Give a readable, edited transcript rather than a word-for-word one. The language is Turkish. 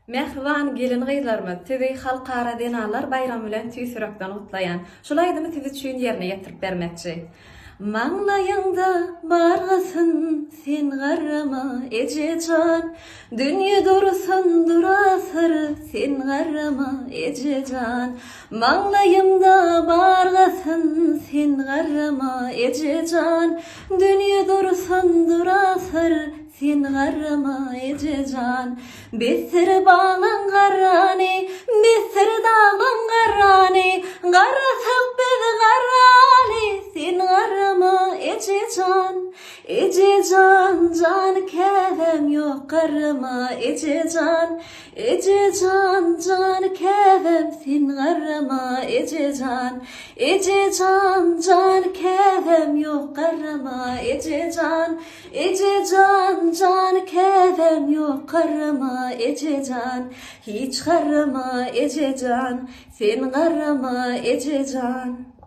Mehriban gelin gıylarmy, tüzi halkara denalar bayram bilen tüýsürekden gutlaýan. Şulaydymy tizi çüýün ýerine ýetirip bermekçi. Maňlaýyňda bargasyn sen garrama ejejan, dünýe dursun durasır sen garrama ejejan. Maňlaýymda bargasyn sen garrama ejejan, dünýe dursun durasır sen garrama ejejan. Besir bağlan garrani, besir dağlan garrani, garrasyk biz garrani, sen garrama ejejan. Ejejan, can kevem yok garrama ejejan. Ejejan, can kevem sen garrama ejejan. Ejejan, can kevem yok garrama ejejan. Ejejan, can kevem yok garrama ejejan. Hiç garrama ejejan, sen garrama ejejan.